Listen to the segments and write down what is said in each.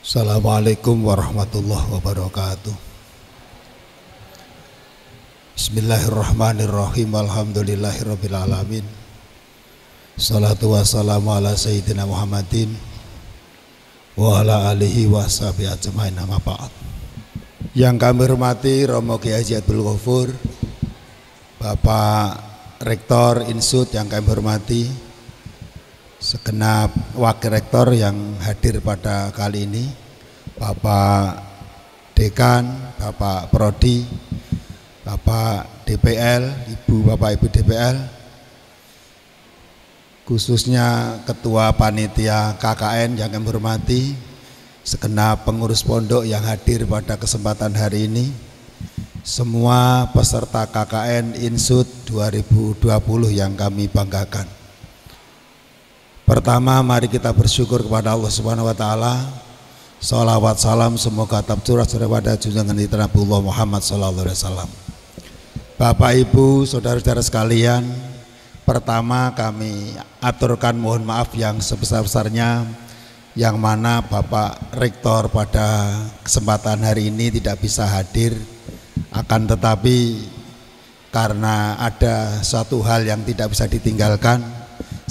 Assalamualaikum warahmatullahi wabarakatuh. Bismillahirrahmanirrahim. Alhamdulillahirabbil alamin. Salatu wassalamu ala sayyidina Muhammadin wa ala alihi wa sahbihi ajmain, amma ba'd. Yang kami hormati Romo Kiai Haji Abdul Ghafur, Bapak Rektor Insut yang kami hormati, segenap wakil rektor yang hadir pada kali ini, Bapak Dekan, Bapak Prodi, Bapak DPL, Bapak Ibu DPL, khususnya Ketua Panitia KKN yang kami hormati, segenap pengurus pondok yang hadir pada kesempatan hari ini, semua peserta KKN Insut 2020 yang kami banggakan. Pertama, mari kita bersyukur kepada Allah Subhanahu wa taala. Shalawat salam semoga tetap curah kepada junjungan kita Nabiullah Muhammad sallallahu alaihi wasallam. Bapak Ibu, saudara-saudara sekalian, pertama kami aturkan mohon maaf yang sebesar-besarnya yang mana Bapak Rektor pada kesempatan hari ini tidak bisa hadir, akan tetapi karena ada suatu hal yang tidak bisa ditinggalkan,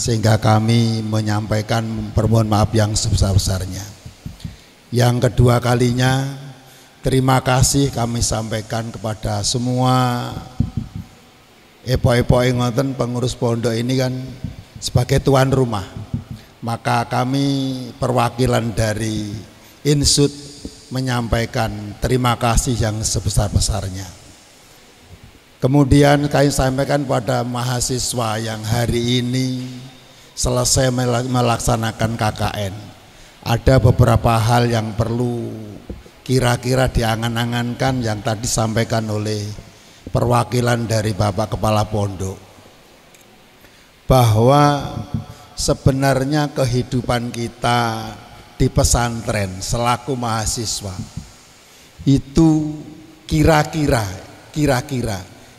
sehingga kami menyampaikan permohon maaf yang sebesar-besarnya. Yang kedua kalinya, terima kasih kami sampaikan kepada semua epo-epo ngoten pengurus pondok ini kan sebagai tuan rumah. Maka kami perwakilan dari Insut menyampaikan terima kasih yang sebesar-besarnya. Kemudian kami sampaikan pada mahasiswa yang hari ini selesai melaksanakan KKN, ada beberapa hal yang perlu kira-kira diangan-angankan yang tadi disampaikan oleh perwakilan dari Bapak Kepala Pondok, bahwa sebenarnya kehidupan kita di pesantren selaku mahasiswa itu kira-kira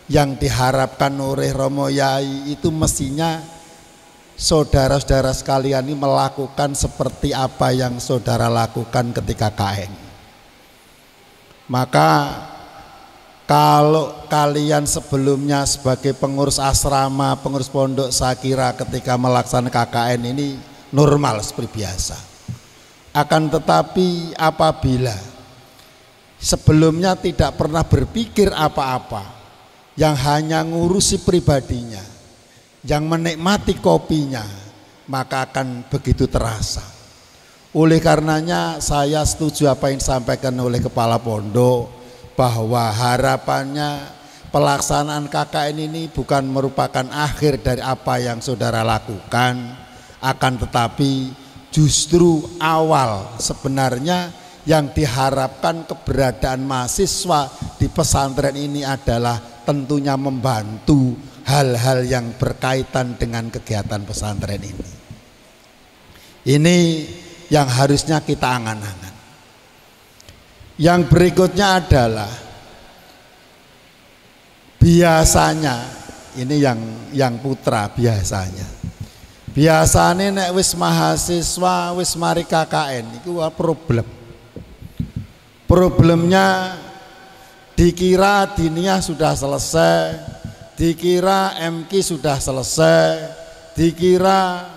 yang diharapkan oleh Romo Yai itu mestinya saudara-saudara sekalian ini melakukan seperti apa yang saudara lakukan ketika KKN. Maka kalau kalian sebelumnya sebagai pengurus asrama, pengurus pondok, saya kira ketika melaksanakan KKN ini normal seperti biasa. Akan tetapi apabila sebelumnya tidak pernah berpikir apa-apa, yang hanya ngurusi pribadinya, yang menikmati kopinya, maka akan begitu terasa. Oleh karenanya saya setuju apa yang disampaikan oleh Kepala Pondok, bahwa harapannya pelaksanaan KKN ini bukan merupakan akhir dari apa yang saudara lakukan, akan tetapi justru awal sebenarnya yang diharapkan keberadaan mahasiswa di pesantren ini adalah tentunya membantu hal-hal yang berkaitan dengan kegiatan pesantren ini. Ini yang harusnya kita angan-angan. Yang berikutnya adalah biasanya ini yang putra biasanya nek wis mahasiswa wis mari KKN itu problemnya dikira diniyah sudah selesai, dikira MQ sudah selesai, dikira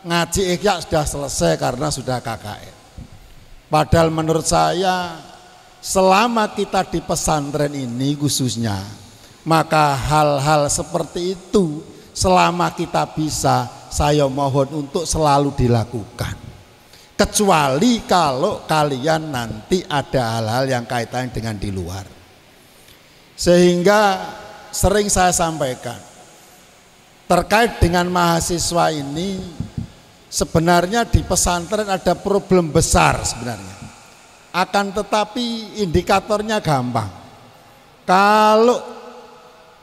ngaji ikhya sudah selesai karena sudah KKN. Padahal menurut saya selama kita di pesantren ini khususnya, maka hal-hal seperti itu selama kita bisa, saya mohon untuk selalu dilakukan. Kecuali kalau kalian nanti ada hal-hal yang kaitan dengan di luar. Sehingga sering saya sampaikan terkait dengan mahasiswa ini, sebenarnya di pesantren ada problem besar sebenarnya. Akan tetapi indikatornya gampang. Kalau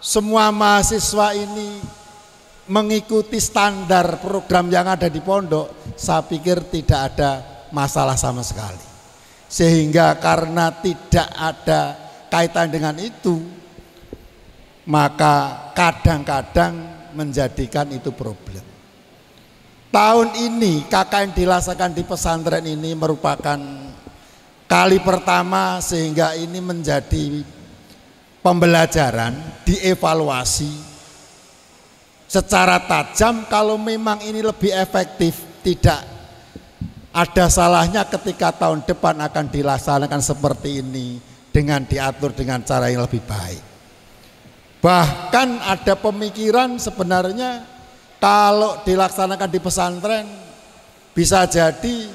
semua mahasiswa ini mengikuti standar program yang ada di pondok, saya pikir tidak ada masalah sama sekali. Sehingga karena tidak ada kaitan dengan itu, maka kadang-kadang menjadikan itu problem. Tahun ini KKN dilaksanakan di pesantren ini merupakan kali pertama sehingga ini menjadi pembelajaran, dievaluasi secara tajam. Kalau memang ini lebih efektif, tidak ada salahnya ketika tahun depan akan dilaksanakan seperti ini dengan diatur dengan cara yang lebih baik. Bahkan ada pemikiran sebenarnya kalau dilaksanakan di pesantren bisa jadi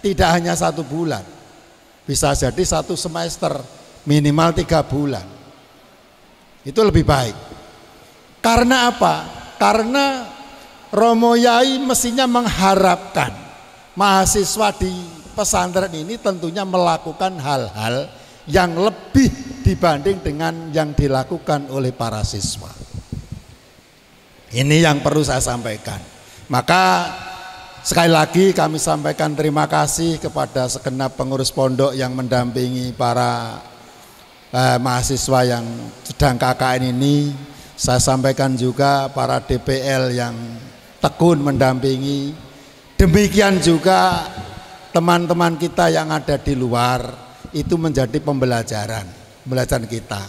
tidak hanya 1 bulan, bisa jadi 1 semester, minimal 3 bulan. Itu lebih baik. Karena apa? Karena Romo Yai mestinya mengharapkan mahasiswa di pesantren ini tentunya melakukan hal-hal yang lebih dibanding dengan yang dilakukan oleh para siswa. Ini yang perlu saya sampaikan. Maka sekali lagi kami sampaikan terima kasih kepada segenap pengurus pondok yang mendampingi para mahasiswa yang sedang KKN ini. Saya sampaikan juga para DPL yang tekun mendampingi. Demikian juga teman-teman kita yang ada di luar, itu menjadi pembelajaran kita.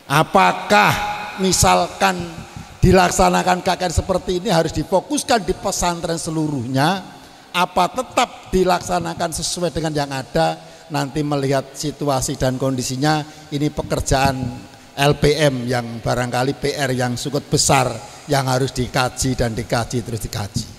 Apakah misalkan dilaksanakan KKN seperti ini harus difokuskan di pesantren seluruhnya, apa tetap dilaksanakan sesuai dengan yang ada? Nanti melihat situasi dan kondisinya, ini pekerjaan LPM yang barangkali PR yang cukup besar yang harus dikaji dan dikaji terus dikaji.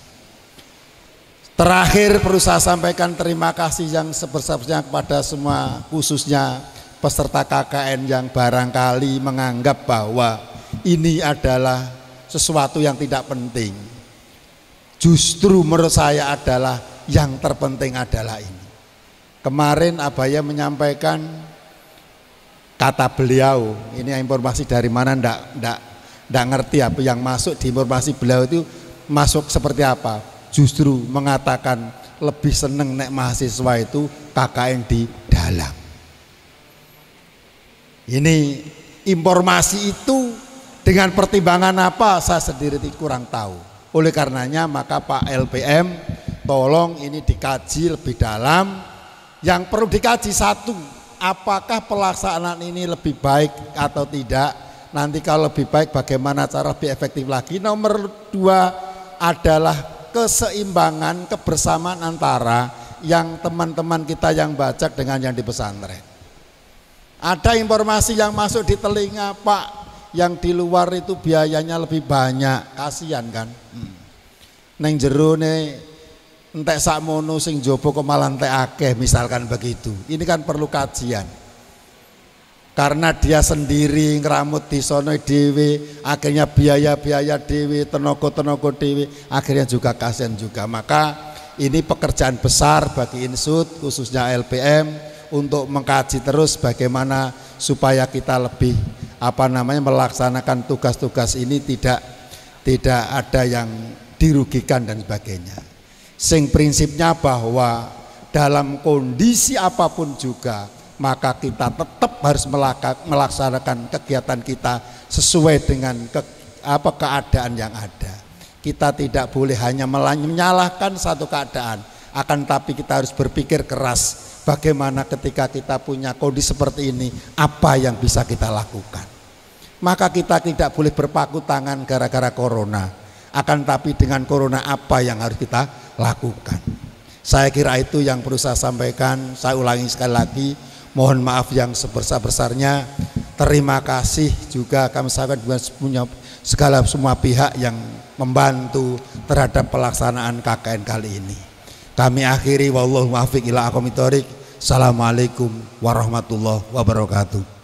Terakhir perlu saya sampaikan terima kasih yang sebesar-besarnya kepada semua, khususnya peserta KKN yang barangkali menganggap bahwa ini adalah sesuatu yang tidak penting. Justru menurut saya adalah yang terpenting adalah ini. Kemarin Abaya menyampaikan, kata beliau, ini informasi dari mana ndak ngerti apa yang masuk di informasi beliau itu masuk seperti apa. Justru mengatakan lebih seneng nek mahasiswa itu KKN di dalam. Ini informasi itu dengan pertimbangan apa saya sendiri kurang tahu. Oleh karenanya maka Pak LPM tolong ini dikaji lebih dalam. Yang perlu dikaji satu, apakah pelaksanaan ini lebih baik atau tidak. Nanti kalau lebih baik bagaimana cara lebih efektif lagi. Nomor 2 adalah keseimbangan, kebersamaan antara yang teman-teman kita yang bajak dengan yang di pesantren. Ada informasi yang masuk di telinga, Pak, yang di luar itu biayanya lebih banyak, kasihan kan. Neng jero nih entek sakmono sing jopo kok malah entek akeh, misalkan begitu. Ini kan perlu kajian. Karena dia sendiri ngeramut di sono dhewe, akhirnya biaya-biaya dhewe, tenaga-tenaga dhewe, akhirnya juga kasihan juga. Maka ini pekerjaan besar bagi Insud, khususnya LPM, untuk mengkaji terus bagaimana supaya kita lebih melaksanakan tugas-tugas ini tidak ada yang dirugikan dan sebagainya. Sing prinsipnya bahwa dalam kondisi apapun juga maka kita tetap harus melaksanakan kegiatan kita sesuai dengan keadaan yang ada. Kita tidak boleh hanya menyalahkan satu keadaan, akan tapi kita harus berpikir keras bagaimana ketika kita punya kondisi seperti ini, apa yang bisa kita lakukan. Maka kita tidak boleh berpaku tangan gara-gara corona, akan tapi dengan corona apa yang harus kita lakukan. Saya kira itu yang perlu saya sampaikan. Saya ulangi sekali lagi, mohon maaf yang sebesar-besarnya. Terima kasih juga kami sampaikan punya segala semua pihak yang membantu terhadap pelaksanaan KKN kali ini. Kami akhiri, wallahu muwaffiq ila aqwamit thoriq. Assalamualaikum warahmatullahi wabarakatuh.